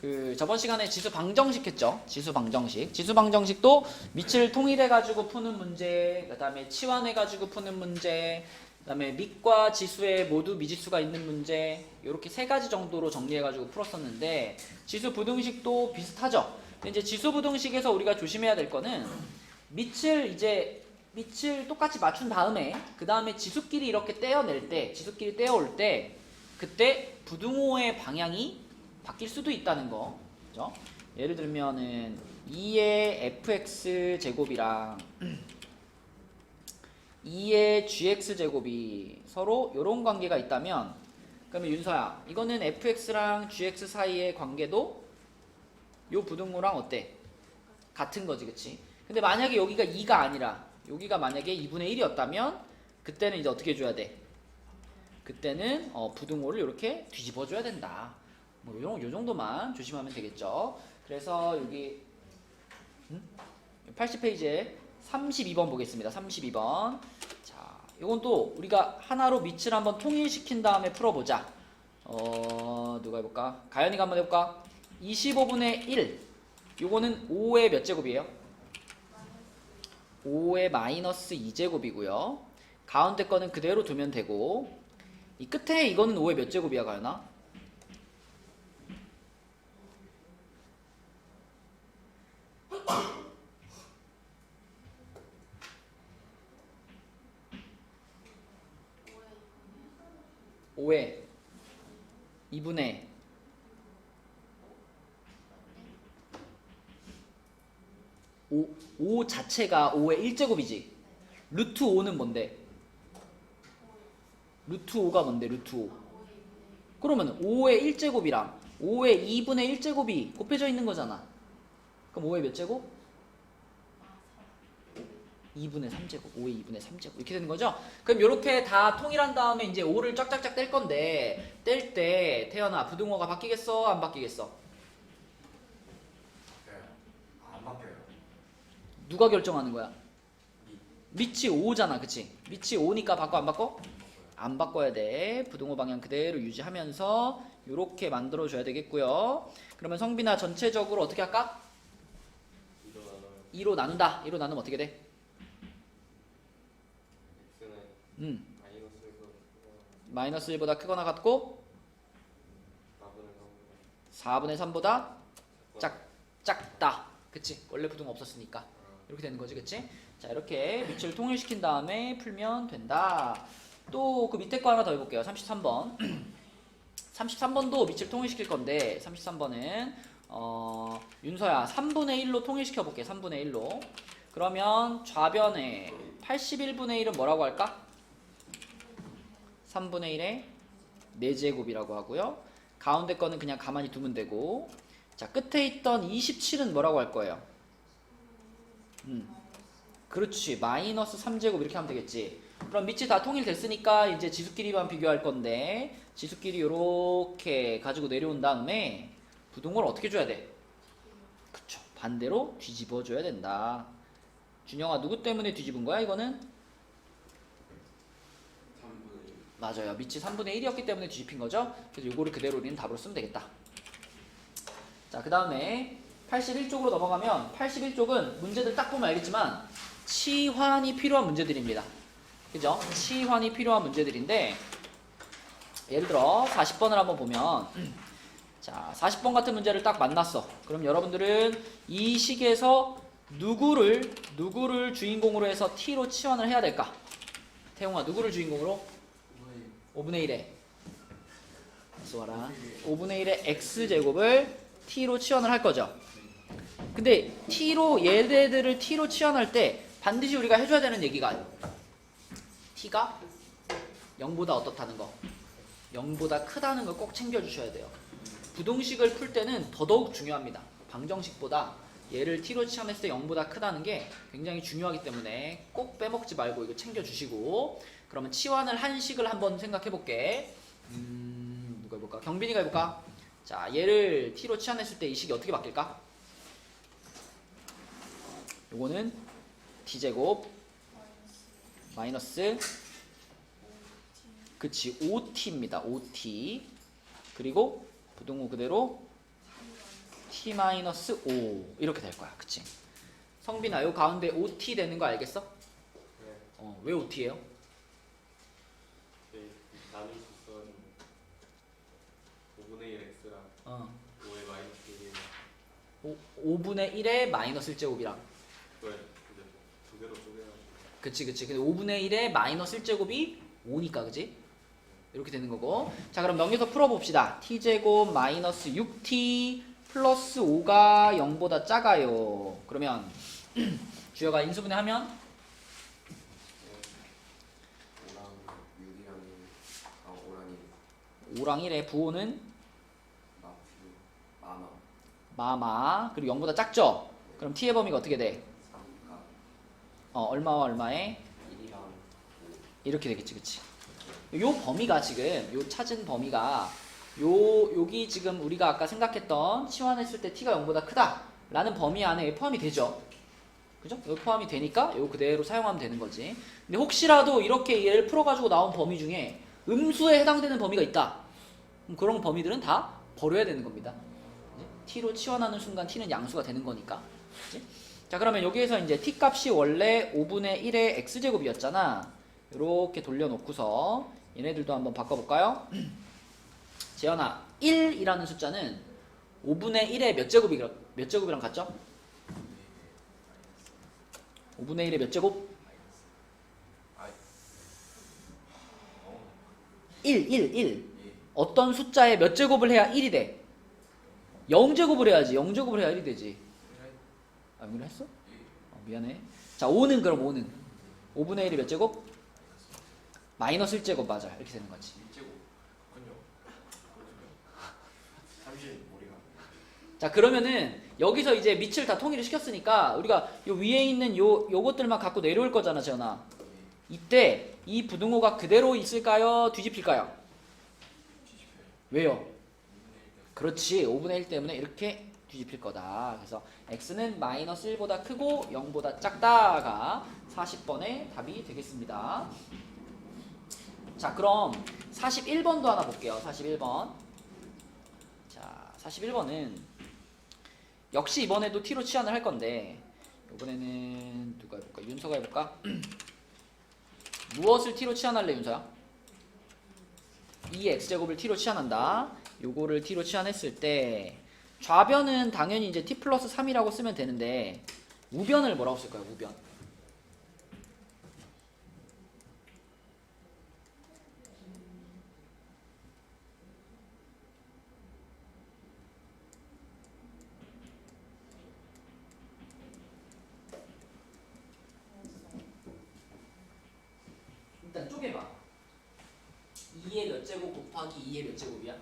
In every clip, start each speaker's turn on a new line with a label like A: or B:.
A: 그 저번 시간에 지수 방정식 했죠. 지수 방정식. 지수 방정식도 밑을 통일해 가지고 푸는 문제, 그다음에 치환해 가지고 푸는 문제, 그다음에 밑과 지수에 모두 미지수가 있는 문제, 이렇게 세 가지 정도로 정리해 가지고 풀었었는데 지수 부등식도 비슷하죠. 근데 이제 지수 부등식에서 우리가 조심해야 될 거는 밑을 똑같이 맞춘 다음에 그 다음에 지수끼리 이렇게 떼어낼 때, 지수끼리 떼어올 때 그때 부등호의 방향이 바뀔 수도 있다는 거. 그죠? 예를 들면은 2의 fx 제곱이랑 2의 gx 제곱이 서로 이런 관계가 있다면, 그러면 윤서야, 이거는 fx랑 gx 사이의 관계도 요 부등호랑 어때? 같은 거지, 그치? 근데 만약에 여기가 2가 아니라 여기가 만약에 2분의 1이었다면 그때는 이제 어떻게 해줘야 돼? 그때는 부등호를 이렇게 뒤집어 줘야 된다. 뭐 요 정도만 조심하면 되겠죠. 그래서 여기 80페이지에 32번 보겠습니다. 32번. 자, 요건 또 우리가 하나로 밑을 한번 통일시킨 다음에 풀어보자. 누가 해볼까? 가연이가 한번 해볼까? 25분의 1. 요거는 5의 몇 제곱이에요? 5의 마이너스 2제곱이고요. 가운데 거는 그대로 두면 되고, 이 끝에 이거는 5의 몇 제곱이야, 가연아? 오의 2분의 5 자체가 5의 1제곱이지. 루트 5는 뭔데? 루트 5가 뭔데? 루트 5. 그러면 5의 1제곱이랑 5의 2분의 1제곱이 곱해져 있는 거잖아. 그럼 5의 몇 제곱? 2분의 3제곱. 5의 2분의 3제곱. 이렇게 되는 거죠? 그럼 이렇게 다 통일한 다음에 이제 5를 쫙쫙쫙 뗄 건데, 뗄 때 태연아, 부등호가 바뀌겠어? 안 바뀌겠어?
B: 안 바뀌어요.
A: 누가 결정하는 거야? 밑이 5잖아, 그치? 밑이 5니까 바꿔 안 바꿔? 안 바꿔야 돼. 부등호 방향 그대로 유지하면서 이렇게 만들어줘야 되겠고요. 그러면 성빈아, 전체적으로 어떻게 할까? 2로 나눈다. 2로 나누면 어떻게 돼?
B: x는
A: 마이너스 1보다 크거나 같고 4분의 3보다 작다. 그치? 원래 부등호 없었으니까. 이렇게 되는 거지, 그치? 자, 이렇게 밑을 통일시킨 다음에 풀면 된다. 또 그 밑에 거 하나 더 해볼게요. 33번. 33번도 밑을 통일시킬 건데 33번은 윤서야 3분의 1로 통일시켜 볼게. 3분의 1로. 그러면 좌변에 81분의 1은 뭐라고 할까? 3분의 1의 4제곱이라고 하고요. 가운데 거는 그냥 가만히 두면 되고, 자, 끝에 있던 27은 뭐라고 할 거예요? 그렇지. 마이너스 3제곱 이렇게 하면 되겠지. 그럼 밑이 다 통일됐으니까 이제 지수끼리만 비교할 건데, 지수끼리 이렇게 가지고 내려온 다음에 부등호를 어떻게 줘야 돼? 그쵸. 반대로 뒤집어 줘야 된다. 준영아, 누구 때문에 뒤집은 거야, 이거는?
B: 3분의 1.
A: 맞아요. 밑이 3분의 1이었기 때문에 뒤집힌 거죠. 그래서 요거를 그대로 우리는 답으로 쓰면 되겠다. 자, 그 다음에 81쪽으로 넘어가면 81쪽은 문제들 딱 보면 알겠지만 치환이 필요한 문제들입니다. 그죠? 치환이 필요한 문제들인데, 예를 들어 40번을 한번 보면, 자, 40번 같은 문제를 딱 만났어. 그럼 여러분들은 이 식에서 누구를 주인공으로 해서 t로 치환을 해야 될까? 태용아, 누구를 주인공으로? 5분의 1에 쏘아라. 5분의 1의 x제곱을 t로 치환을 할 거죠. 근데 얘네들을 t로 치환할 때 반드시 우리가 해줘야 되는 얘기가, t가 0보다 어떻다는 거, 0보다 크다는 걸 꼭 챙겨주셔야 돼요. 부등식을 풀 때는 더더욱 중요합니다. 방정식보다 얘를 t로 치환했을 때 0보다 크다는 게 굉장히 중요하기 때문에 꼭 빼먹지 말고 이거 챙겨주시고, 그러면 치환을 한 식을 한번 생각해 볼게. 누가 해볼까? 경빈이가 해볼까? 자, 얘를 t로 치환했을 때 이 식이 어떻게 바뀔까? 요거는 t제곱 마이너스, 그치, 5t입니다. 5t. 그리고 부등호 그대로 t-5 이렇게 될 거야. 그치? 성빈아, 요 가운데 5t 되는 거 알겠어?
B: 네.
A: 왜 5t예요?
B: 나눌 수 있어가지고 5분의 1 x랑
A: 어.
B: 5의 마이너스 1이랑
A: 5분의 1의 마이너스 1제곱이랑.
B: 그걸 이제 두 개로 쪼개가지고.
A: 그치. 근데 5분의 1의 마이너스 1제곱이 5니까, 그치? 이렇게 되는 거고. 자, 그럼 넘겨서 풀어봅시다. t제곱 마이너스 6t 플러스 5가 0보다 작아요. 그러면 주여가 인수분해 하면
B: 5랑 6이랑 5랑
A: 5랑 1의 부호는
B: 1 만원
A: 마마. 그리고 0보다 작죠? 그럼 t의 범위가 어떻게 돼?
B: 3가
A: 얼마와 얼마에?
B: 1이랑 5
A: 이렇게 되겠지, 그치? 요 범위가 지금, 요 찾은 범위가 여기 지금 우리가 아까 생각했던 치환했을 때 t가 0보다 크다 라는 범위 안에 포함이 되죠. 그죠? 여기 포함이 되니까 요 그대로 사용하면 되는 거지. 근데 혹시라도 이렇게 얘를 풀어가지고 나온 범위 중에 음수에 해당되는 범위가 있다. 그럼 그런 범위들은 다 버려야 되는 겁니다. t로 치환하는 순간 t는 양수가 되는 거니까. 그치? 자, 그러면 여기에서 이제 t 값이 원래 5분의 1의 x제곱이었잖아. 이렇게 돌려놓고서 얘네들도 한번 바꿔볼까요? 재현아, 1이라는 숫자는 5분의 1의 몇 제곱이랑 같죠? 5분의 1의 몇 제곱? 1. 어떤 숫자의 몇 제곱을 해야 1이 돼? 0제곱을 해야지. 0제곱을 해야 1이 되지. 아, 여기를 했어? 미안해. 자, 5는 그럼 5는 5분의 1이 몇 제곱? 마이너스 1제곱 맞아. 이렇게 되는 거지.
B: 1제곱 그렇군요. 잠시 머리가
A: 자, 그러면은 여기서 이제 밑을 다 통일을 시켰으니까 우리가 요 위에 있는 요것들만 갖고 내려올 거잖아, 재현아. 이때 이 부등호가 그대로 있을까요? 뒤집힐까요? 왜요? 그렇지. 5분의 1 때문에 이렇게 뒤집힐 거다. 그래서 x는 마이너스 1보다 크고 0보다 작다가 40번의 답이 되겠습니다. 자, 그럼 41번도 하나 볼게요. 41번. 자, 41번은 역시 이번에도 t로 치환을 할 건데 이번에는 누가 해볼까? 윤서가 해볼까? 무엇을 t로 치환할래, 윤서야? 2의 x제곱을 t로 치환한다. 요거를 t로 치환했을 때 좌변은 당연히 이제 t 플러스 3이라고 쓰면 되는데 우변을 뭐라고 쓸까요? 우변. 일단 쪼개봐. 2의 몇 제곱 곱하기 2의 몇 제곱이야?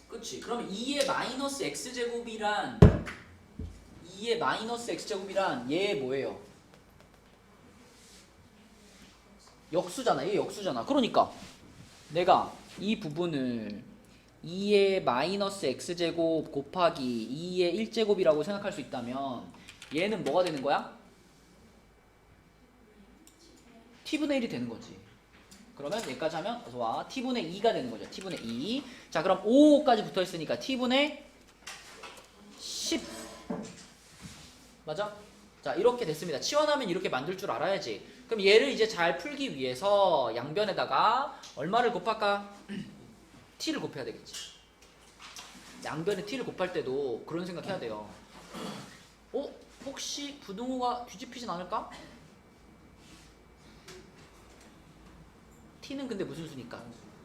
A: 그치. 그럼 2의 마이너스 x제곱이란 2의 마이너스 x제곱이란 얘 뭐예요? 역수잖아. 얘 역수잖아. 그러니까 내가 이 부분을 2의 마이너스 x제곱 곱하기 2의 1제곱이라고 생각할 수 있다면 얘는 뭐가 되는 거야? t분의 1이 되는 거지. 그러면 여기까지 하면 어서 와. t분의 2가 되는 거죠. t분의 2. 자, 그럼 5까지 붙어 있으니까 t분의 10. 맞아? 자, 이렇게 됐습니다. 치환하면 이렇게 만들 줄 알아야지. 그럼 얘를 이제 잘 풀기 위해서 양변에다가 얼마를 곱할까? t를 곱해야 되겠지. 양변에 t를 곱할 때도 그런 생각 해야 돼요. 혹시 부등호가 뒤집히진 않을까? t는 근데 무슨 수니까?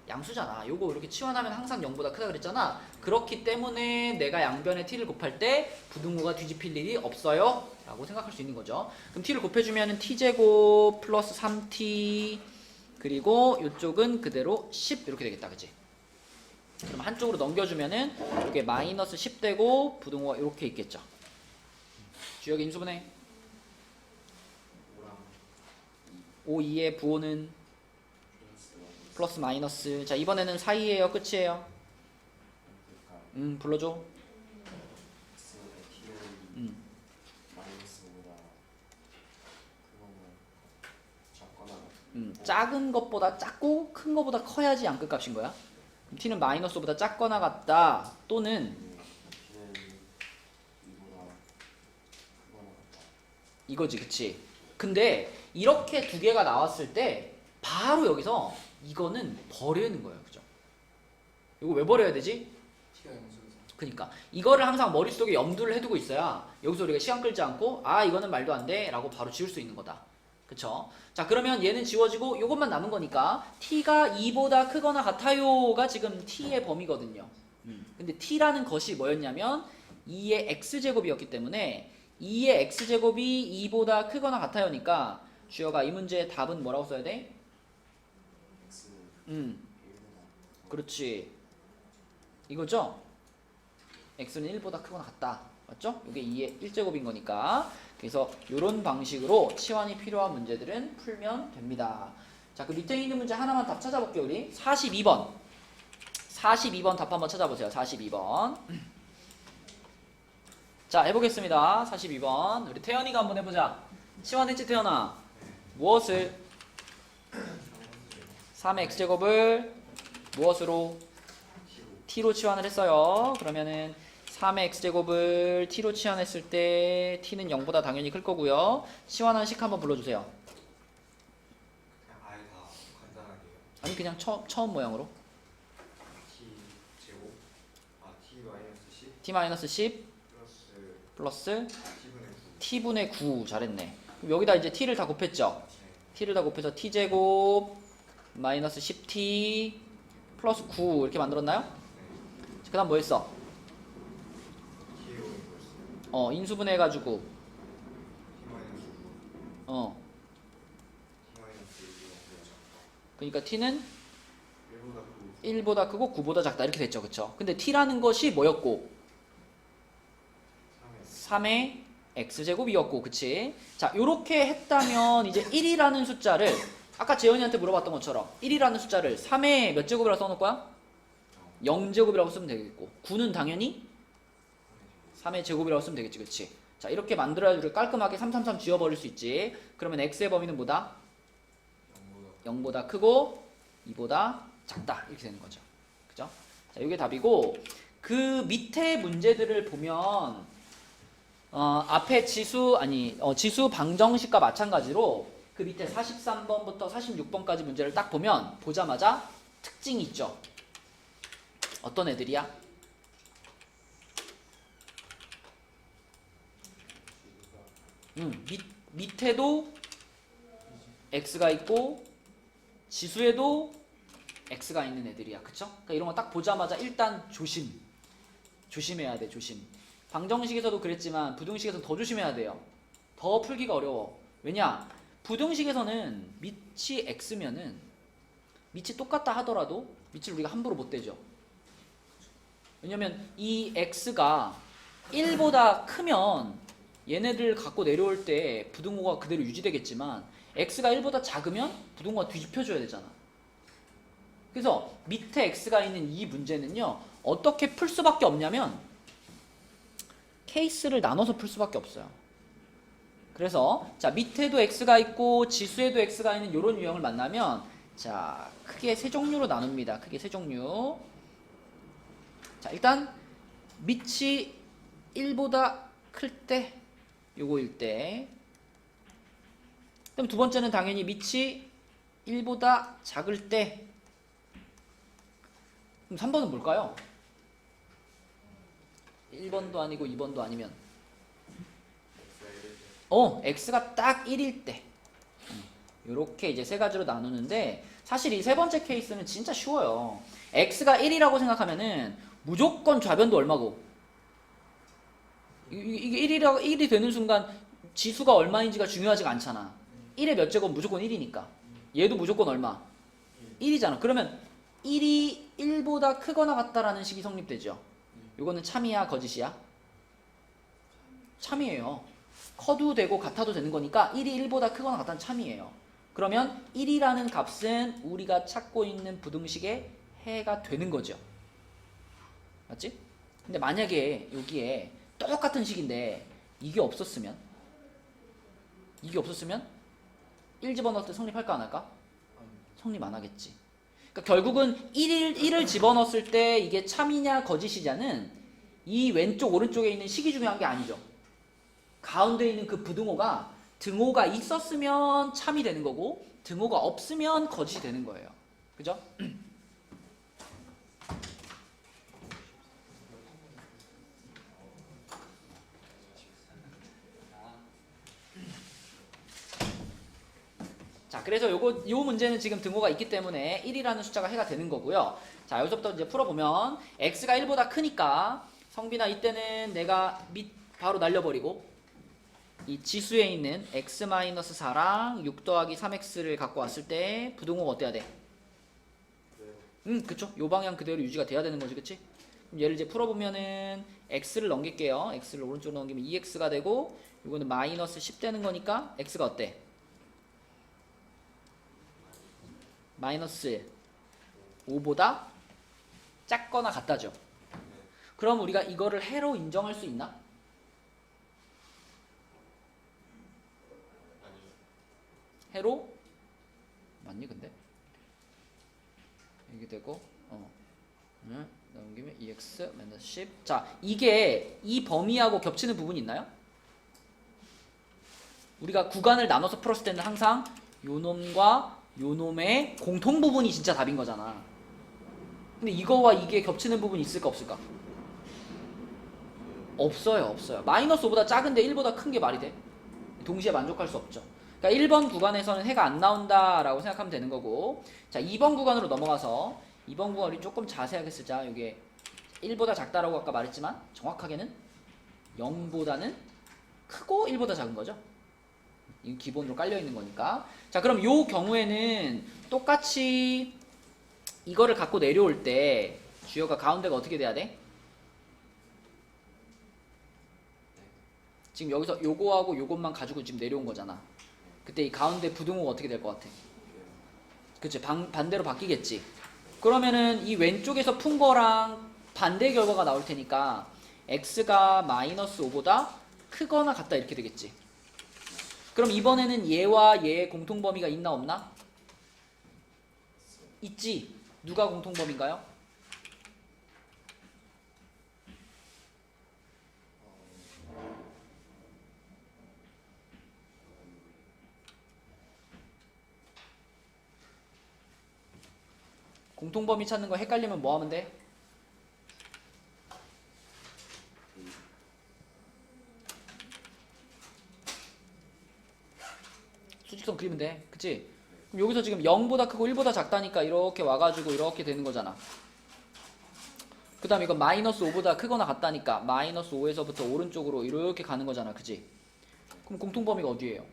A: 양수잖아. 요거 이렇게 치환하면 항상 0보다 크다 그랬잖아. 그렇기 때문에 내가 양변에 t를 곱할 때 부등호가 뒤집힐 일이 없어요 라고 생각할 수 있는 거죠. 그럼 t를 곱해주면 t제곱 플러스 3t 그리고 이쪽은 그대로 10 이렇게 되겠다. 그치? 그럼 한쪽으로 넘겨주면은 이게 마이너스 10 되고 부등호가 이렇게 있겠죠. 주역의 인수분해 5, 2의 부호는 플러스 마이너스. 자, 이번에는 사이에요? 끝이에요? 불러줘.
B: 마이너스보다 그거는 작거나
A: 작은 것보다 작고 큰 것보다 커야지 양끝 값인 거야. t는 마이너스보다 작거나 같다 또는
B: T는 2보다 크거나 같다.
A: 이거지, 그치? 근데 이렇게 두 개가 나왔을 때 바로 여기서 이거는 버리는 거예요, 그죠? 이거 왜 버려야 되지?
B: T가 0에서
A: 그러니까 이거를 항상 머릿속에 염두를 해두고 있어야 여기서 우리가 시간 끌지 않고 아 이거는 말도 안 돼 라고 바로 지울 수 있는 거다. 그쵸? 자 그러면 얘는 지워지고 이것만 남은 거니까 t가 2보다 크거나 같아요가 지금 t의 범위거든요. 근데 t라는 것이 뭐였냐면 2의 x제곱이었기 때문에 2의 x제곱이 2보다 크거나 같아요니까 주여가 이 문제의 답은 뭐라고 써야 돼?
B: X는
A: 음
B: 1보다
A: 그렇지 이거죠? x는 1보다 크거나 같다. 맞죠? 이게 2의 1제곱인 거니까. 그래서 이런 방식으로 치환이 필요한 문제들은 풀면 됩니다. 자, 그 밑에 있는 문제 하나만 답 찾아볼게요, 우리. 42번. 42번 답 한번 찾아보세요. 42번. 자, 해보겠습니다. 42번. 우리 태연이가 한번 해보자. 치환했지, 태연아? 무엇을? 3의 x제곱을 무엇으로? t로 치환을 했어요. 그러면은 3의 x제곱을 t로 치환했을 때 t는 0보다 당연히 클 거고요. 치환한 식 한번 불러주세요.
B: 그냥 아예 다 간단하게
A: 아니 그냥 처음 모양으로
B: T 제곱 T 마이너스 10
A: t 마이너스 10
B: 플러스
A: 플러스
B: T분의 9
A: t분의 9 잘했네. 그럼 여기다 이제 t를 다 곱했죠. t를 다 곱해서 t제곱 마이너스 10t 플러스 9 이렇게 만들었나요? 그 다음 뭐 했어?
B: T의 5인 플러스
A: 인수분해해가지고
B: T 마이너스 9
A: 어
B: T 마이너스 1보다 작다.
A: 그러니까 t는
B: 1보다 크고
A: 1보다 크고 9보다 작다 이렇게 됐죠, 그쵸? 근데 t라는 것이 뭐였고? 3의 x제곱이었고, 그치? 자, 요렇게 했다면 이제 1이라는 숫자를 아까 재현이한테 물어봤던 것처럼 1이라는 숫자를 3의 몇 제곱이라고 써놓을 거야? 0제곱이라고 쓰면 되겠고 9는 당연히 3의 제곱이라고 쓰면 되겠지, 그치? 자, 이렇게 만들어야 우리가 깔끔하게 333 지워버릴 수 있지. 그러면 x의 범위는 뭐다? 0보다 크고 2보다 작다 이렇게 되는 거죠. 그죠? 자, 이게 답이고 그 밑에 문제들을 보면 앞에 지수 방정식과 마찬가지로 그 밑에 43번부터 46번까지 문제를 딱 보면 보자마자 특징이 있죠. 어떤 애들이야? 밑에도 x가 있고 지수에도 x가 있는 애들이야. 그쵸? 그러니까 이런 거 딱 보자마자 일단 조심해야 돼. 조심. 방정식에서도 그랬지만 부등식에서는 더 조심해야 돼요. 더 풀기가 어려워. 왜냐? 부등식에서는 밑이 x면은 밑이 똑같다 하더라도 밑을 우리가 함부로 못 대죠. 왜냐면 이 x가 1보다 크면 얘네들 갖고 내려올 때 부등호가 그대로 유지되겠지만 x가 1보다 작으면 부등호가 뒤집혀줘야 되잖아. 그래서 밑에 x가 있는 이 문제는요 어떻게 풀 수밖에 없냐면 케이스를 나눠서 풀 수밖에 없어요. 그래서 자 밑에도 x가 있고 지수에도 x가 있는 이런 유형을 만나면 자 크게 세 종류로 나눕니다. 크게 세 종류. 자 일단 밑이 1보다 클 때 요거일 때. 그럼 두 번째는 당연히 밑이 1보다 작을 때. 그럼 3번은 뭘까요? 1번도 아니고 2번도 아니면 x가 딱 1일 때. 요렇게 이제 세 가지로 나누는데 사실 이 세 번째 케이스는 진짜 쉬워요. x가 1이라고 생각하면은 무조건 좌변도 얼마고? 이게 1이 되는 순간 지수가 얼마인지가 중요하지가 않잖아. 1의 몇 제곱 무조건 1이니까. 얘도 무조건 얼마? 1이잖아. 그러면 1이 1보다 크거나 같다라는 식이 성립되죠. 이거는 참이야 거짓이야? 참이에요. 커도 되고 같아도 되는 거니까 1이 1보다 크거나 같다는 참이에요. 그러면 1이라는 값은 우리가 찾고 있는 부등식의 해가 되는 거죠. 맞지? 근데 만약에 여기에 똑같은 식인데 이게 없었으면 1 집어넣을 때 성립할까 안 할까? 성립 안 하겠지. 그러니까 결국은 1을 집어넣었을 때 이게 참이냐 거짓이냐는 이 왼쪽 오른쪽에 있는 식이 중요한 게 아니죠. 가운데 있는 그 부등호가 등호가 있었으면 참이 되는 거고 등호가 없으면 거짓이 되는 거예요. 그죠? 자, 그래서 요 문제는 지금 등호가 있기 때문에 1이라는 숫자가 해가 되는 거고요. 자, 여기서부터 이제 풀어보면 x가 1보다 크니까 성빈아 이때는 내가 바로 날려버리고 이 지수에 있는 x-4랑 6 더하기 3x를 갖고 왔을 때 부등호가 어때야 돼? 그쵸? 요 방향 그대로 유지가 돼야 되는 거지, 그치? 그럼 얘를 이제 풀어보면은 x를 넘길게요. x를 오른쪽으로 넘기면 2x가 되고 요거는 마이너스 10 되는 거니까 x가 어때? 마이너스 5보다 작거나 같다죠. 그럼 우리가 이거를 해로 인정할 수 있나? 해로? 맞니 근데? 이게 되고 넘기면 2x 마이너스 10. 자, 이게 이 범위하고 겹치는 부분이 있나요? 우리가 구간을 나눠서 풀었을 때는 항상 요 놈과 요 놈의 공통 부분이 진짜 답인 거잖아. 근데 이거와 이게 겹치는 부분이 있을까 없을까? 없어요. 마이너스 5보다 작은데 1보다 큰 게 말이 돼? 동시에 만족할 수 없죠. 그러니까 1번 구간에서는 해가 안 나온다라고 생각하면 되는 거고, 자 2번 구간으로 넘어가서 2번 구간 우리 조금 자세하게 쓰자. 이게 1보다 작다라고 아까 말했지만 정확하게는 0보다는 크고 1보다 작은 거죠. 이 기본으로 깔려 있는 거니까. 자, 그럼 요 경우에는 똑같이 이거를 갖고 내려올 때 주어가 가운데가 어떻게 돼야 돼? 지금 여기서 요거하고 요것만 가지고 지금 내려온 거잖아. 그때 이 가운데 부등호가 어떻게 될 것 같아? 그치? 반대로 바뀌겠지. 그러면은 이 왼쪽에서 푼 거랑 반대 결과가 나올 테니까 x가 마이너스 5보다 크거나 같다 이렇게 되겠지. 그럼 이번에는 얘와 얘의 공통범위가 있나 없나? 있지. 누가 공통범위인가요? 공통범위 찾는 거 헷갈리면 뭐 하면 돼? 수직선 그리면 돼. 그치? 그럼 여기서 지금 0보다 크고 1보다 작다니까 이렇게 와가지고 이렇게 되는 거잖아. 그 다음에 이건 마이너스 5보다 크거나 같다니까 마이너스 5에서부터 오른쪽으로 이렇게 가는 거잖아. 그치? 그럼 공통범위가 어디예요?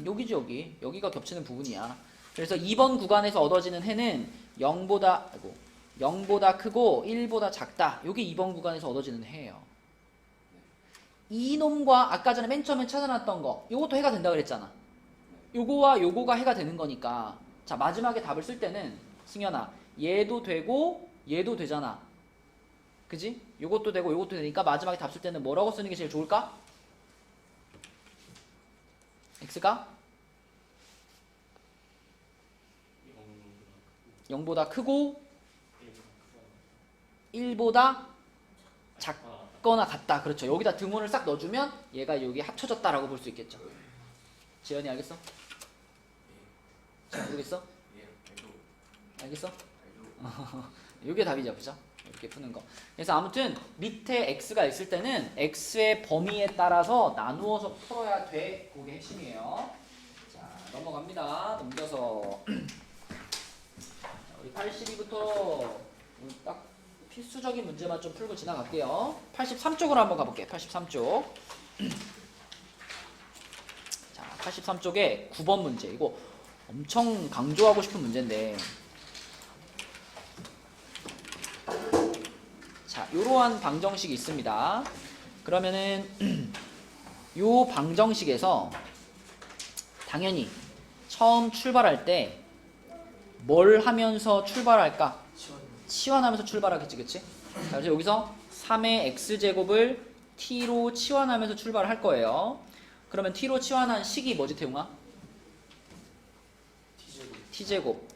A: 여기지 여기. 여기가 겹치는 부분이야. 그래서 2번 구간에서 얻어지는 해는 0보다 크고 1보다 작다. 이게 2번 구간에서 얻어지는 해예요. 이놈과 아까 전에 맨 처음에 찾아놨던 거 요것도 해가 된다 그랬잖아. 요거와 요거가 해가 되는 거니까 자 마지막에 답을 쓸 때는 승현아 얘도 되고 얘도 되잖아. 그지? 요것도 되고 요것도 되니까 마지막에 답 쓸 때는 뭐라고 쓰는 게 제일 좋을까? x가 0보다 크고 1보다 작거나 같다. 그렇죠. 여기다 등호를 싹 넣어주면 얘가 여기 합쳐졌다라고 볼 수 있겠죠. 재현이 알겠어? 잘 모르겠어? 알겠어? 이게 답이죠. 그죠? 이렇게 푸는 거. 그래서 아무튼 밑에 x가 있을 때는 x의 범위에 따라서 나누어서 풀어야 돼. 그게 핵심이에요. 자, 넘어갑니다. 넘겨서 우리 82부터 딱 필수적인 문제만 좀 풀고 지나갈게요. 83쪽으로 한번 가볼게요. 83쪽. 자, 83쪽에 9번 문제. 이거 엄청 강조하고 싶은 문제인데. 자, 요러한 방정식이 있습니다. 그러면은 요 방정식에서 당연히 처음 출발할 때 뭘 하면서 출발할까? 치환하면서 출발하겠지, 그치? 자, 그래서 여기서 3의 x제곱을 t로 치환하면서 출발할 거예요. 그러면 t로 치환한 식이 뭐지, 태웅아? t제곱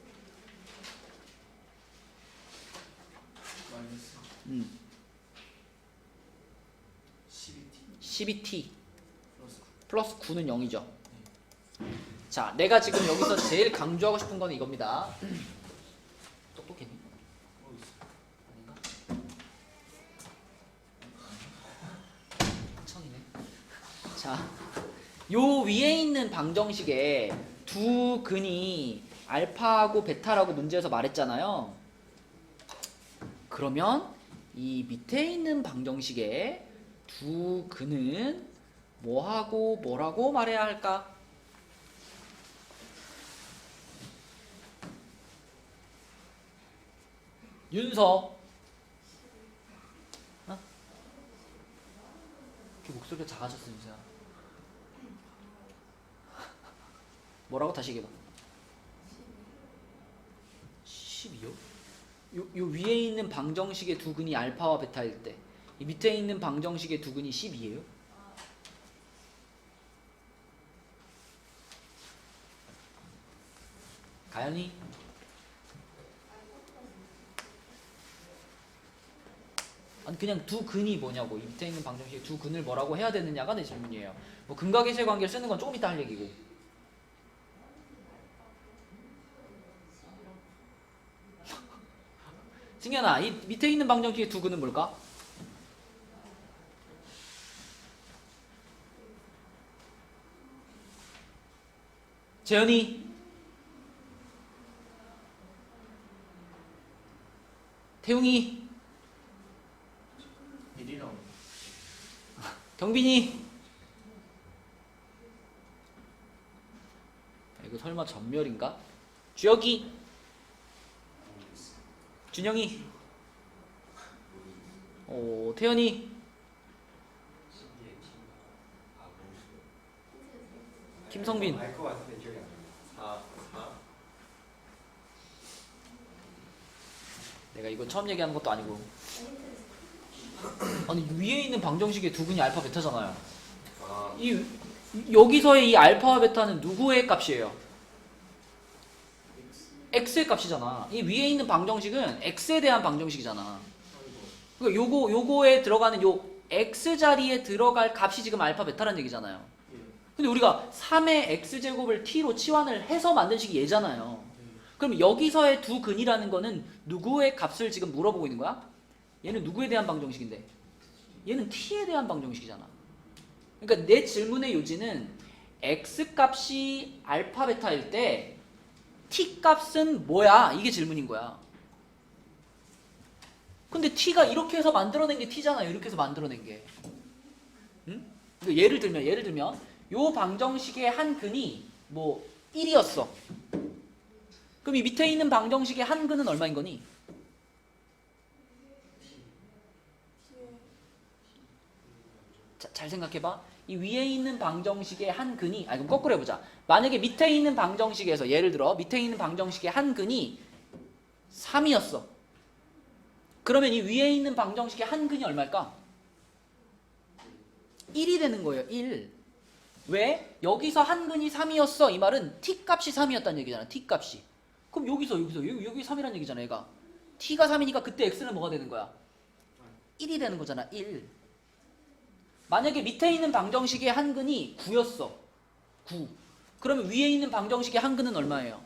C: 마이너스 12t
A: 12t
C: 플러스 9.
A: 플러스 9는 0이죠. 자, 내가 지금 여기서 제일 강조하고 싶은 건 이겁니다. 똑똑했니? 아닌가? 천이네. 자, 요 위에 있는 방정식에 두 근이 알파하고 베타라고 문제에서 말했잖아요. 그러면 이 밑에 있는 방정식에 두 근은 뭐하고 뭐라고 말해야 할까? 윤서. 어? 이렇게 목소리가 작아졌어, 윤서야. 뭐라고 다시 얘기해봐. 12요? 요 위에 있는 방정식의 두 근이 알파와 베타일 때, 이 밑에 있는 방정식의 두 근이 12예요? 가연이? 아니 그냥 두 근이 뭐냐고, 이 밑에 있는 방정식의 두 근을 뭐라고 해야 되느냐가 내 질문이에요. 뭐 근과계시의 관계를 쓰는 건 조금 이따 할 얘기고. 승현아, 이 밑에 있는 방정식의 두 근은 뭘까? 재현이, 태웅이,
C: 1이랑
A: 경빈이. 이거 설마 전멸인가? 주혁이, 준영이, 태연이, 김성빈.
B: 알것 같은데 기억이 안 나. 4.
A: 내가 이거 처음 얘기하는 것도 아니고. 아니 위에 있는 방정식의 두 근이 알파 베타잖아요.
B: 아,
A: 여기서의 이 알파와 베타는 누구의 값이에요? x의 값이잖아. 이 위에 있는 방정식은 x에 대한 방정식이잖아. 그러니까 요거에 들어가는 요 x 자리에 들어갈 값이 지금 알파 베타라는 얘기잖아요. 근데 우리가 3의 x제곱을 t로 치환을 해서 만든 식이 얘잖아요. 그럼 여기서의 두 근이라는 거는 누구의 값을 지금 물어보고 있는 거야? 얘는 누구에 대한 방정식인데? 얘는 t에 대한 방정식이잖아. 그러니까 내 질문의 요지는 x 값이 알파 베타일 때 t 값은 뭐야? 이게 질문인 거야. 근데 t가 이렇게 해서 만들어낸 게 t잖아요. 이렇게 해서 만들어낸 게. 응? 그러니까 예를 들면 요 방정식의 한 근이 뭐 1이었어. 그럼 이 밑에 있는 방정식의 한 근은 얼마인 거니? 자, 잘 생각해봐. 이 위에 있는 방정식의 한 근이, 그럼 거꾸로 해보자. 만약에 밑에 있는 방정식에서, 예를 들어 밑에 있는 방정식의 한 근이 3이었어. 그러면 이 위에 있는 방정식의 한 근이 얼마일까? 1이 되는 거예요. 1. 왜? 여기서 한 근이 3이었어. 이 말은 t 값이 3이었다는 얘기잖아. t 값이. 그럼 여기 3이라는 얘기잖아. 얘가 t가 3이니까 그때 x는 뭐가 되는 거야? 1이 되는 거잖아. 1. 만약에 밑에 있는 방정식의 한 근이 9였어. 9. 그러면 위에 있는 방정식의 한 근은 얼마예요?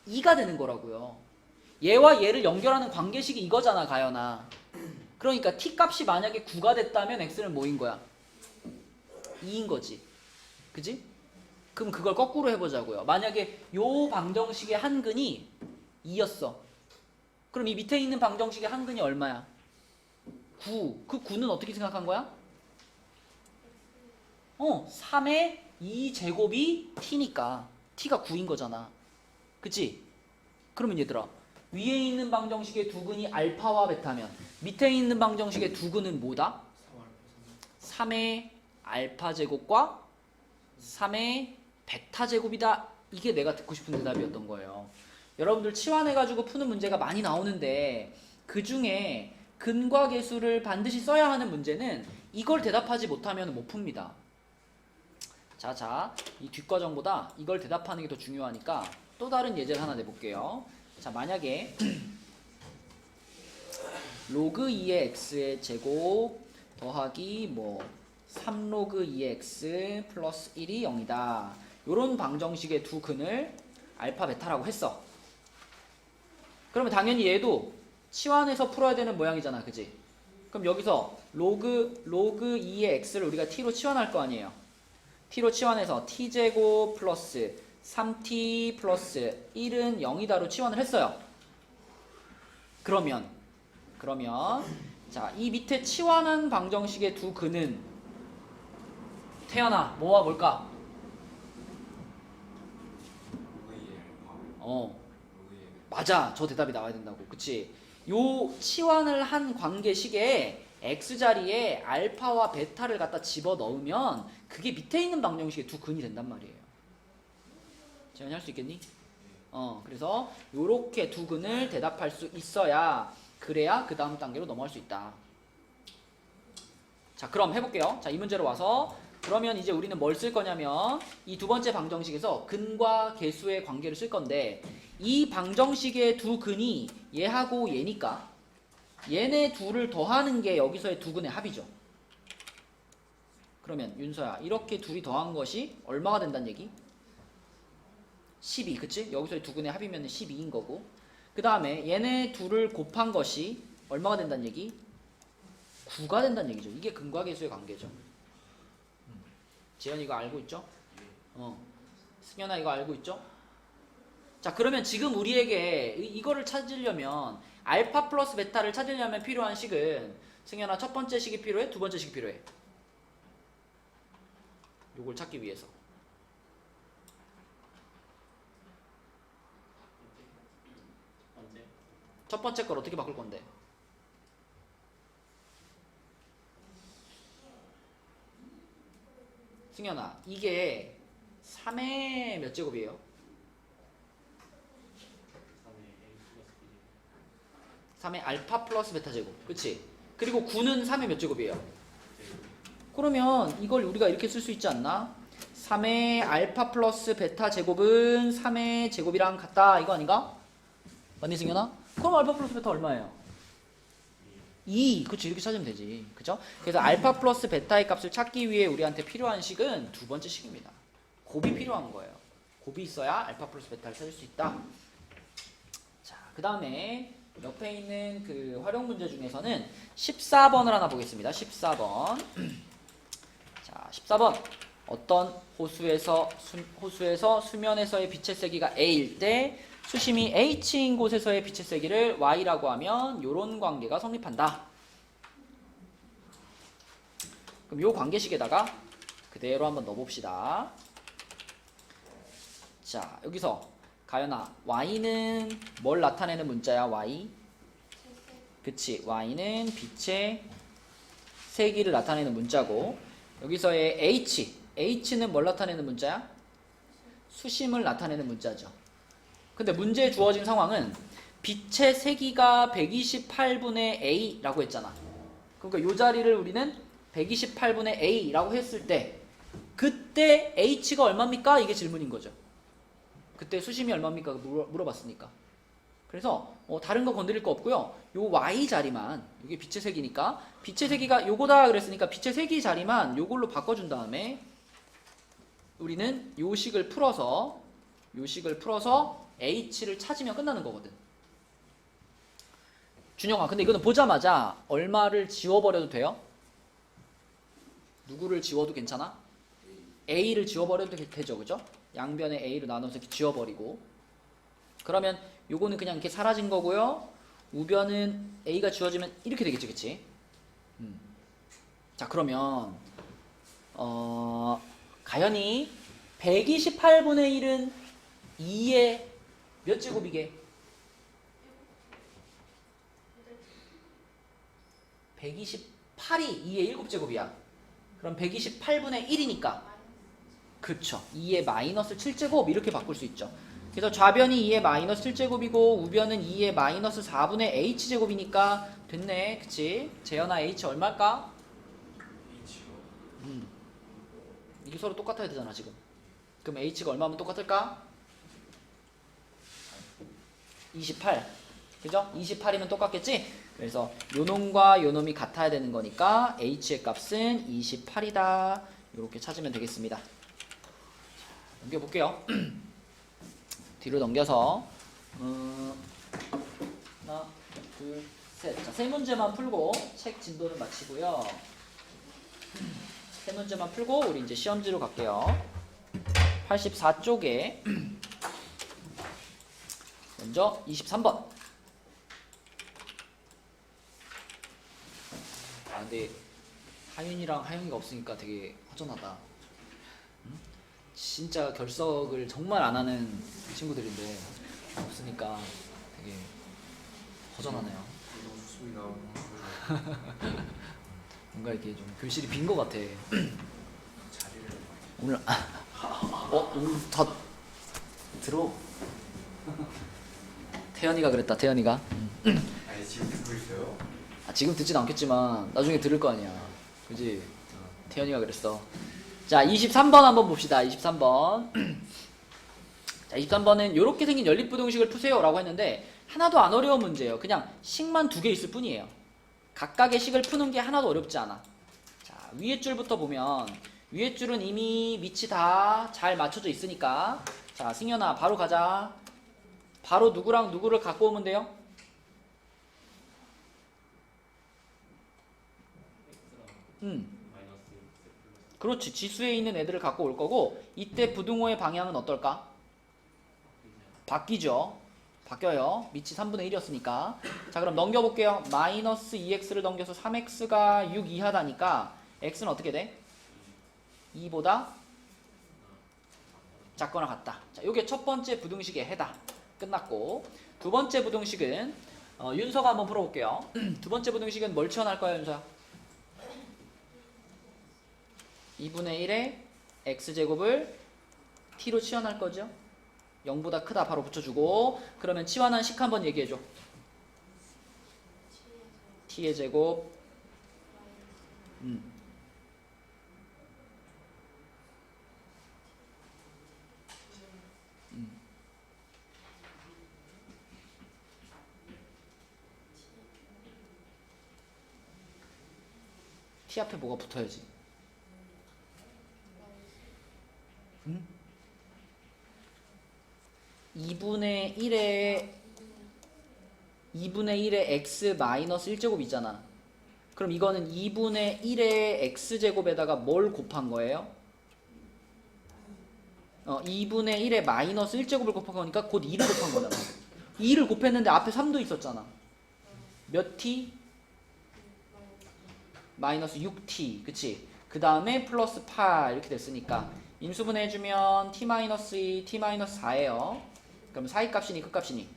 A: 2가 되는 거라고요. 얘와 얘를 연결하는 관계식이 이거잖아, 가연아. 그러니까 t 값이 만약에 9가 됐다면 x는 뭐인 거야? 2인 거지. 그지? 그럼 그걸 거꾸로 해보자고요. 만약에 요 방정식의 한 근이 2였어. 그럼 이 밑에 있는 방정식의 한 근이 얼마야? 9. 그 9는 어떻게 생각한 거야? 3의 2제곱이 t니까 t가 9인 거잖아. 그치? 그러면 얘들아, 위에 있는 방정식의 두 근이 알파와 베타면 밑에 있는 방정식의 두 근은 뭐다? 3의 알파 제곱과 3의 베타 제곱이다. 이게 내가 듣고 싶은 대답이었던 거예요. 여러분들 치환해가지고 푸는 문제가 많이 나오는데 그 중에 근과 계수를 반드시 써야 하는 문제는 이걸 대답하지 못하면 못 풉니다. 자, 이 뒷과정보다 이걸 대답하는 게 더 중요하니까 또 다른 예제를 하나 내볼게요. 자, 만약에 로그 2의 x의 제곱 더하기 뭐 3로그 2의 x 플러스 1이 0이다. 요런 방정식의 두 근을 알파 베타라고 했어. 그러면 당연히 얘도 치환해서 풀어야 되는 모양이잖아, 그지? 그럼 여기서 로그 2의 x를 우리가 t로 치환할 거 아니에요. t로 치환해서 t제곱 플러스 3t 플러스 1은 0이다로 치환을 했어요. 그러면 자, 이 밑에 치환한 방정식의 두 근은 태연아, 뭐와 뭘까?
B: 로그의 알파.
A: 어,
B: 로그의
A: 맞아. 저 대답이 나와야 된다고. 그치? 요 치환을 한 관계식에 x자리에 알파와 베타를 갖다 집어넣으면 그게 밑에 있는 방정식의 두 근이 된단 말이에요. 재현이 할 수 있겠니? 그래서 요렇게 두 근을 대답할 수 있어야 그래야 그 다음 단계로 넘어갈 수 있다. 자, 그럼 해볼게요. 자, 이 문제로 와서 그러면 이제 우리는 뭘 쓸 거냐면 이 두 번째 방정식에서 근과 계수의 관계를 쓸 건데 이 방정식의 두 근이 얘하고 얘니까 얘네 둘을 더하는 게 여기서의 두 근의 합이죠. 그러면 윤서야, 이렇게 둘이 더한 것이 얼마가 된다는 얘기? 12, 그치? 여기서의 두 근의 합이면 12인 거고, 그 다음에 얘네 둘을 곱한 것이 얼마가 된다는 얘기? 9가 된다는 얘기죠. 이게 근과 계수의 관계죠. 지현이 이거 알고 있죠? 승현아 이거 알고 있죠? 자, 그러면 지금 우리에게 이거를 찾으려면 알파 플러스 베타를 찾으려면 필요한 식은 승현아 첫 번째 식이 필요해? 두 번째 식이 필요해? 요걸 찾기 위해서 첫 번째 걸 어떻게 바꿀 건데? 승현아, 이게 3의 몇 제곱이에요? 3의 알파 플러스 베타 제곱, 그치? 그리고 9는 3의 몇 제곱이에요? 그러면 이걸 우리가 이렇게 쓸 수 있지 않나? 3의 알파 플러스 베타 제곱은 3의 제곱이랑 같다, 이거 아닌가? 맞니 승현아? 그럼 알파 플러스 베타 얼마예요? 2, 그치? 이렇게 찾으면 되지, 그죠? 그래서 알파 플러스 베타의 값을 찾기 위해 우리한테 필요한 식은 두 번째 식입니다. 곱이 필요한 거예요. 곱이 있어야 알파 플러스 베타를 찾을 수 있다. 자, 그 다음에 옆에 있는 그 활용 문제 중에서는 14번을 하나 보겠습니다. 14번. 자, 14번. 어떤 호수에서 수면에서의 빛의 세기가 A일 때 수심이 H인 곳에서의 빛의 세기를 Y라고 하면 이런 관계가 성립한다. 그럼 이 관계식에다가 그대로 한번 넣어봅시다. 자, 여기서 가연아, Y는 뭘 나타내는 문자야? Y? 그치, Y는 빛의 세기를 나타내는 문자고, 여기서의 H는 뭘 나타내는 문자야? 수심을 나타내는 문자죠. 근데 문제에 주어진 상황은 빛의 세기가 128분의 A라고 했잖아. 그러니까 이 자리를 우리는 128분의 A라고 했을 때 그때 H가 얼마입니까? 이게 질문인 거죠. 그때 수심이 얼마입니까? 물어봤으니까. 그래서 다른 거 건드릴 거 없고요. 요 Y 자리만, 이게 빛의 세기니까 빛의 세기가 요거다 그랬으니까 빛의 세기 자리만 요걸로 바꿔준 다음에 우리는 요 식을 풀어서 H를 찾으면 끝나는 거거든. 준영아, 근데 이거는 보자마자 얼마를 지워버려도 돼요? 누구를 지워도 괜찮아? A를 지워버려도 되죠, 그죠? 양변에 A로 나눠서 이렇게 지워버리고, 그러면 요거는 그냥 이렇게 사라진 거고요. 우변은 A가 지워지면 이렇게 되겠지, 그치? 자, 그러면 가연이 128분의 1은 2의 몇 제곱이게? 128이 2의 7제곱이야. 그럼 128분의 1이니까 그쵸, 2의 마이너스 7제곱 이렇게 바꿀 수 있죠. 그래서 좌변이 2의 마이너스 7제곱이고 우변은 2의 마이너스 4분의 h제곱이니까 됐네, 그치? 재현아, h 얼마일까? 이게 서로 똑같아야 되잖아 지금. 그럼 h가 얼마면 똑같을까? 28. 그죠? 28이면 똑같겠지? 그래서 요 놈과 요 놈이 같아야 되는 거니까 h의 값은 28이다. 이렇게 찾으면 되겠습니다. 넘겨볼게요. 뒤로 넘겨서 하나, 둘, 셋. 자, 세 문제만 풀고 책 진도는 마치고요. 세 문제만 풀고 우리 이제 시험지로 갈게요. 84쪽에 먼저 23번. 아 근데 하윤이랑 하영이가 없으니까 되게 허전하다. 응? 진짜 결석을 정말 안 하는 친구들인데 없으니까 되게 허전하네요.
B: 너무 좋습니다.
A: 뭔가 이렇게 좀 교실이 빈 것 같아.
B: 자리를
A: 오늘 오늘 다 들어. 태연이가 그랬다. 태연이가.
B: 아니 지금 듣고 있어요?
A: 아, 지금 듣진 않겠지만 나중에 들을 거 아니야. 그지? 태연이가 그랬어. 자, 23번 한번 봅시다. 23번. 자, 23번은 이렇게 생긴 연립부등식을 푸세요 라고 했는데 하나도 안 어려운 문제예요. 그냥 식만 두 개 있을 뿐이에요. 각각의 식을 푸는 게 하나도 어렵지 않아. 자, 위에 줄부터 보면 위에 줄은 이미 밑이 다 잘 맞춰져 있으니까 자, 승현아 바로 가자. 바로 누구랑 누구를 갖고 오면 돼요? 그렇지. 지수에 있는 애들을 갖고 올 거고 이때 부등호의 방향은 어떨까? 바뀌죠. 바뀌어요. 밑이 3분의 1이었으니까. 자, 그럼 넘겨볼게요. 마이너스 2x를 넘겨서 3x가 6 이하다니까 x는 어떻게 돼? 2보다 작거나 같다. 자, 요게 첫 번째 부등식의 해다. 끝났고 두 번째 부등식은 윤서가 한번 풀어볼게요. 두 번째 부등식은 뭘 치환할 거야, 윤서야? 2분의 1의 x제곱을 t로 치환할 거죠. 0보다 크다 바로 붙여주고 그러면 치환한 식 한번 얘기해줘. t의 제곱 t 앞에 뭐가 붙어야지. 2분의 1의 x 마이너스 1제곱 있잖아. 그럼 이거는 2분의 1의 x제곱에다가 뭘 곱한 거예요? 2분의 1의 마이너스 1제곱을 곱한 거니까 곧 2를 곱한 거잖아. 2를 곱했는데 앞에 3도 있었잖아. 몇 t? 마이너스 6t. 그치? 그 다음에 플러스 8 이렇게 됐으니까 인수분해 해주면 t-2, t-4예요. 그럼 사이 값이니 끝값이니?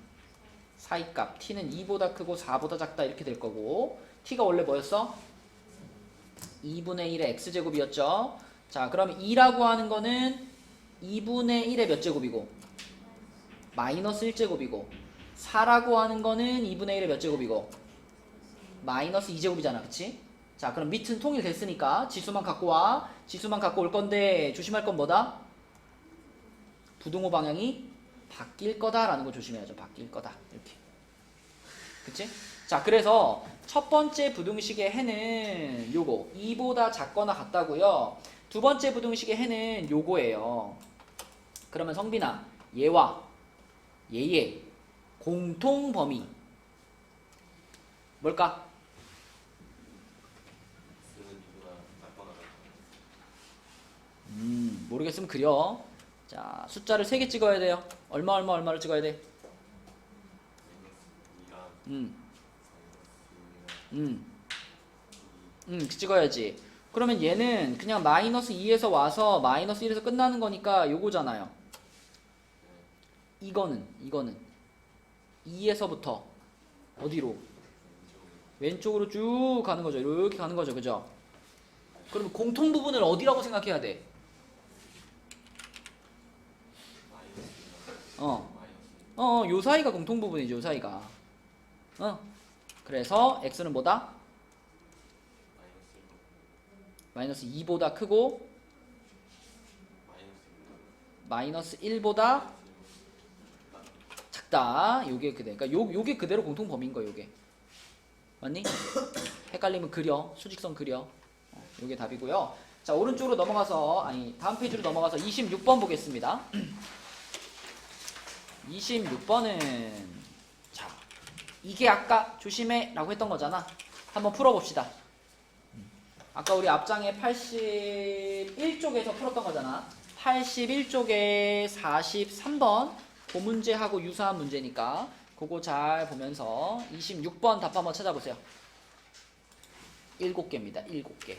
A: 사이 값. t는 2보다 크고 4보다 작다 이렇게 될 거고 t가 원래 뭐였어? 2분의 1의 x제곱이었죠. 자, 그럼 2라고 하는 거는 2분의 1의 몇 제곱이고? 마이너스 1제곱이고 4라고 하는 거는 2분의 1의 몇 제곱이고? 마이너스 2제곱이잖아. 그치? 자, 그럼 밑은 통일됐으니까 지수만 갖고 와. 지수만 갖고 올 건데 조심할 건 뭐다? 부등호 방향이 바뀔 거다라는 거 조심해야죠. 바뀔 거다. 이렇게. 그치? 자, 그래서 첫 번째 부등식의 해는 요거 2보다 작거나 같다고요. 두 번째 부등식의 해는 요거예요. 그러면 성빈아, 얘와 얘의 공통 범위 뭘까? 모르겠으면 그려. 자, 숫자를 3개 찍어야 돼요. 얼마를 찍어야 돼? 찍어야지. 그러면 얘는 그냥 마이너스 2에서 와서 마이너스 1에서 끝나는 거니까 요거잖아요. 이거는 2에서부터 어디로? 왼쪽으로 쭉 가는 거죠. 이렇게 가는 거죠. 그죠? 그럼 공통 부분을 어디라고 생각해야 돼? 요 사이가 공통 부분이죠. 요 사이가. 그래서 x는 뭐다? 마이너스 2보다 크고 마이너스 1보다 작다. 요게 그대. 그러니까 요게 그대로 공통 범위인 거야. 요게 맞니? 헷갈리면 그려. 수직선 그려. 요게 답이고요. 자, 오른쪽으로 넘어가서 아니 다음 페이지로 넘어가서 26번 보겠습니다. 26번은 자, 이게 아까 조심해 라고 했던 거잖아. 한번 풀어봅시다. 아까 우리 앞장에 81쪽에서 풀었던 거잖아. 81쪽에 43번 그 문제하고 유사한 문제니까 그거 잘 보면서 26번 답 한번 찾아보세요. 7개입니다. 7개.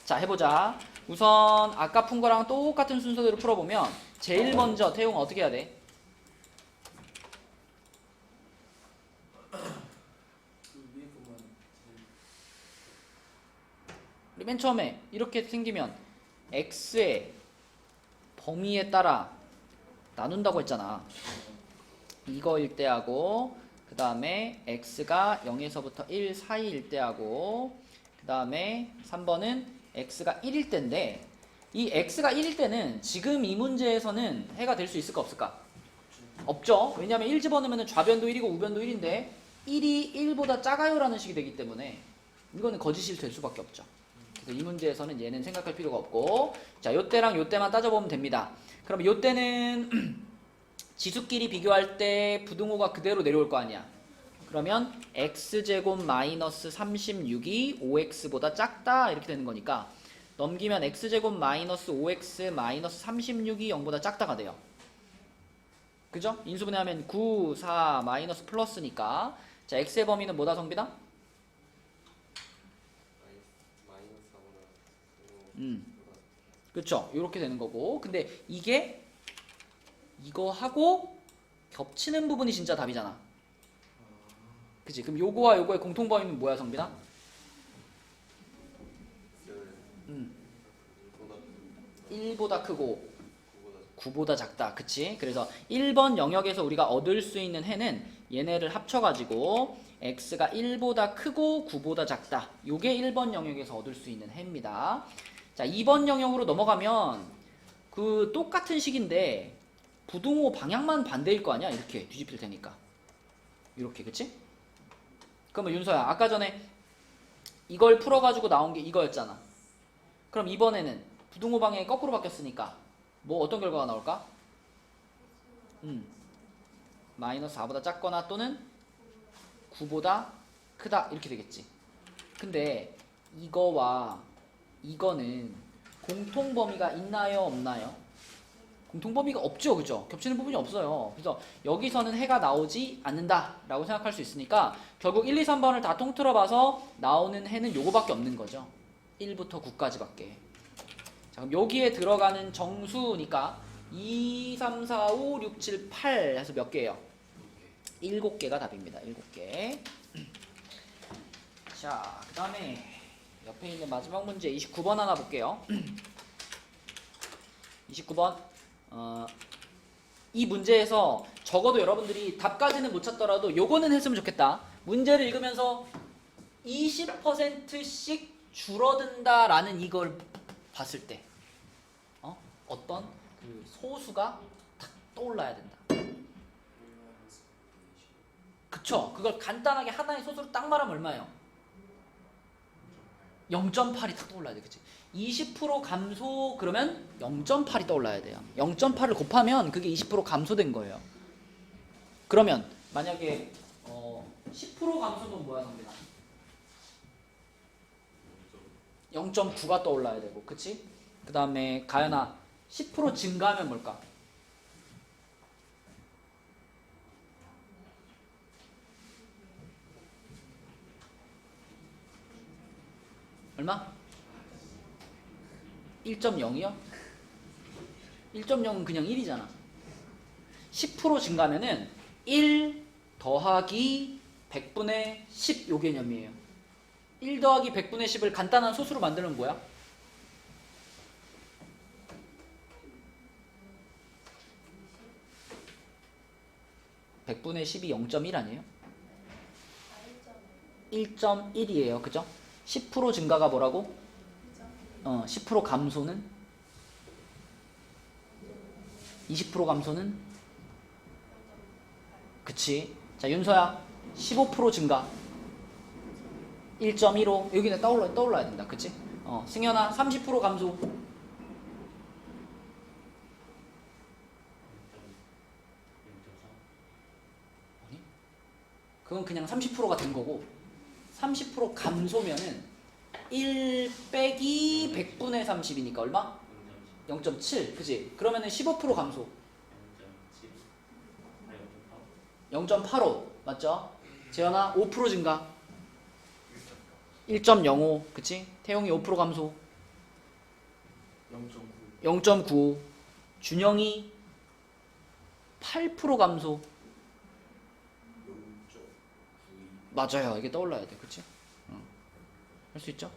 A: 자, 해보자. 우선 아까 푼 거랑 똑같은 순서대로 풀어보면 제일 먼저 태용 어떻게 해야 돼? 우리 맨 처음에 이렇게 생기면 x의 범위에 따라 나눈다고 했잖아. 이거일 때하고 그 다음에 x가 0에서부터 1 사이일 때하고 그 다음에 3번은 x가 1일 때인데 이 x가 1일 때는 지금 이 문제에서는 해가 될 수 있을까 없을까? 없죠. 왜냐하면 1 집어넣으면 좌변도 1이고 우변도 1인데 1이 1보다 작아요 라는 식이 되기 때문에 이거는 거짓일 될 수밖에 없죠. 그래서 이 문제에서는 얘는 생각할 필요가 없고 자, 요때랑 요때만 따져보면 됩니다. 그럼 요때는 지수끼리 비교할 때 부등호가 그대로 내려올 거 아니야. 그러면 x제곱 마이너스 36이 5x보다 작다 이렇게 되는 거니까 넘기면 x제곱 마이너스 5x 마이너스 36이 0보다 작다가 돼요. 그죠? 인수분해하면 9, 4 마이너스 플러스니까 자, x의 범위는 뭐다 성비다? 그렇죠. 이렇게 되는 거고 근데 이게 이거하고 겹치는 부분이 진짜 답이잖아. 그치? 그럼 요거와 요거의 공통 범위는 뭐야 성빈아? 1보다 크고 9보다 작다. 그치? 그래서 1번 영역에서 우리가 얻을 수 있는 해는 얘네를 합쳐가지고 x가 1보다 크고 9보다 작다. 요게 1번 영역에서 얻을 수 있는 해입니다. 자, 2번 영역으로 넘어가면 그 똑같은 식인데 부등호 방향만 반대일 거 아니야? 이렇게 뒤집힐 테니까. 이렇게, 그치? 그러면 윤서야, 아까 전에 이걸 풀어가지고 나온 게 이거였잖아. 그럼 이번에는 부등호 방향이 거꾸로 바뀌었으니까 뭐 어떤 결과가 나올까? 마이너스 4보다 작거나 또는 9보다 크다 이렇게 되겠지. 근데 이거와 이거는 공통범위가 있나요? 없나요? 공통범위가 없죠. 그죠? 겹치는 부분이 없어요. 그래서 여기서는 해가 나오지 않는다 라고 생각할 수 있으니까 결국 1, 2, 3번을 다 통틀어 봐서 나오는 해는 요거밖에 없는 거죠. 1부터 9까지 밖에. 자, 그럼 여기에 들어가는 정수니까 2, 3, 4, 5, 6, 7, 8 해서 몇 개예요? 7개가 답입니다. 7개. 자, 그 다음에 옆에 있는 마지막 문제 29번 하나 볼게요. 29번 이 문제에서 적어도 여러분들이 답까지는 못 찾더라도 요거는 했으면 좋겠다. 문제를 읽으면서 20%씩 줄어든다라는 이걸 봤을 때 어떤 그 소수가 탁 떠올라야 된다. 그쵸? 그걸 간단하게 하나의 소수로 딱 말하면 얼마예요? 0.8이 탁 떠올라야 돼. 그치? 20% 감소 그러면 0.8이 떠올라야 돼요. 0.8을 곱하면 그게 20% 감소된 거예요. 그러면 만약에 10% 감소는 뭐야 성빈아? 0.9가 떠올라야 되고, 그치? 그 다음에 가연아 10% 증가하면 뭘까? 얼마? 1.0이요? 1.0은 그냥 1이잖아. 10% 증가면은 1 더하기 100분의 10 요 개념이에요. 1 더하기 100분의 10을 간단한 소수로 만들면 뭐야? 100분의 10이 0.1 아니에요? 1.1이에요. 그죠? 10% 증가가 뭐라고? 10% 감소는 20% 감소는? 그치. 자, 윤서야. 15% 증가. 1.15. 여기는 떠올라야 된다. 그치? 승현아. 30% 감소. 아니? 그건 그냥 30%가 된 거고, 30% 감소면은 1 빼기 100분의 30이니까 얼마? 0.7. 그치? 그러면은 15% 감소. 0.85 맞죠? 재현아 5% 증가 1.05 그치? 태용이 5% 감소 0.9 준영이 8% 감소 맞아요. 이게 떠올라야 돼 그치? 할 수 있죠?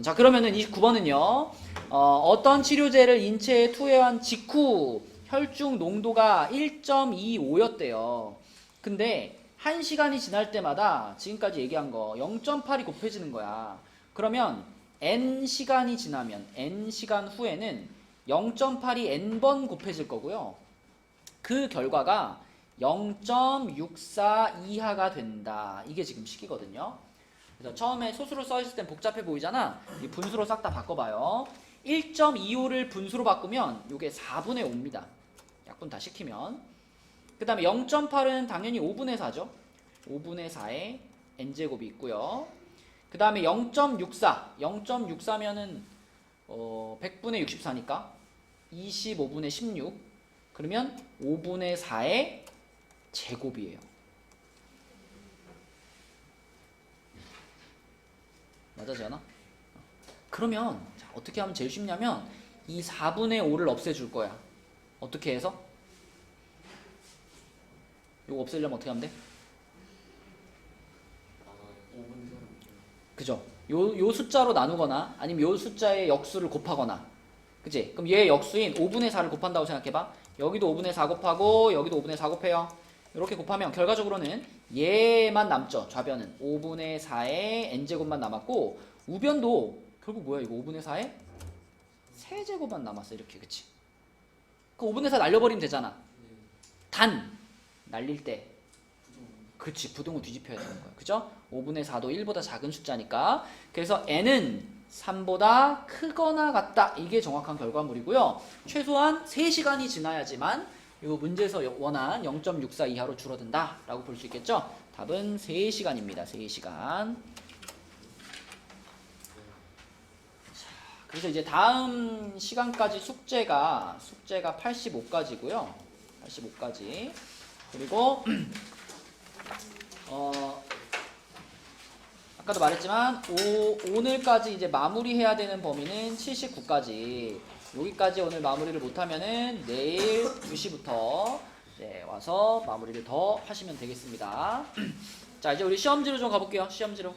A: 자 그러면은 29번은요 어떤 치료제를 인체에 투여한 직후 혈중 농도가 1.25였대요. 근데 1시간이 지날 때마다 지금까지 얘기한 거 0.8이 곱해지는 거야. 그러면 n시간이 지나면 n시간 후에는 0.8이 n번 곱해질 거고요. 그 결과가 0.64 이하가 된다. 이게 지금 식이거든요. 그래서 처음에 소수로 써있을 땐 복잡해 보이잖아. 이 분수로 싹 다 바꿔봐요. 1.25를 분수로 바꾸면 이게 4분의 5입니다. 약분 다 시키면. 그 다음에 0.8은 당연히 5분의 4죠. 5분의 4에 n제곱이 있고요. 그 다음에 0.64. 0.64면은 100분의 64니까 25분의 16. 그러면 5분의 4의 제곱이에요. 맞아, 지연아? 그러면 자, 어떻게 하면 제일 쉽냐면 이 4분의 5를 없애줄 거야. 어떻게 해서? 이거 없애려면 어떻게 하면 돼? 그죠? 요 숫자로 나누거나 아니면 요 숫자의 역수를 곱하거나 그치? 그럼 얘의 역수인 5분의 4를 곱한다고 생각해봐. 여기도 5분의 4 곱하고 여기도 5분의 4 곱해요. 이렇게 곱하면 결과적으로는 얘만 남죠. 좌변은 5분의 4의 n제곱만 남았고 우변도 결국 뭐야 이거 5분의 4의 세제곱만 남았어. 이렇게 그치? 그 5분의 4 날려버리면 되잖아. 단 날릴 때 그치 부등호 뒤집혀야 되는 거야. 그죠? 5분의 4도 1보다 작은 숫자니까. 그래서 n은 3보다 크거나 같다. 이게 정확한 결과물이고요. 최소한 3시간이 지나야지만 이 문제에서 원한 0.64 이하로 줄어든다 라고 볼 수 있겠죠. 답은 3시간입니다. 3시간. 그래서 이제 다음 시간까지 숙제가 85까지고요. 85까지. 그리고 아까도 말했지만 오늘까지 이제 마무리해야 되는 범위는 79까지. 여기까지 오늘 마무리를 못하면은 내일 2시부터 와서 마무리를 더 하시면 되겠습니다. 자 이제 우리 시험지로 좀 가볼게요. 시험지로.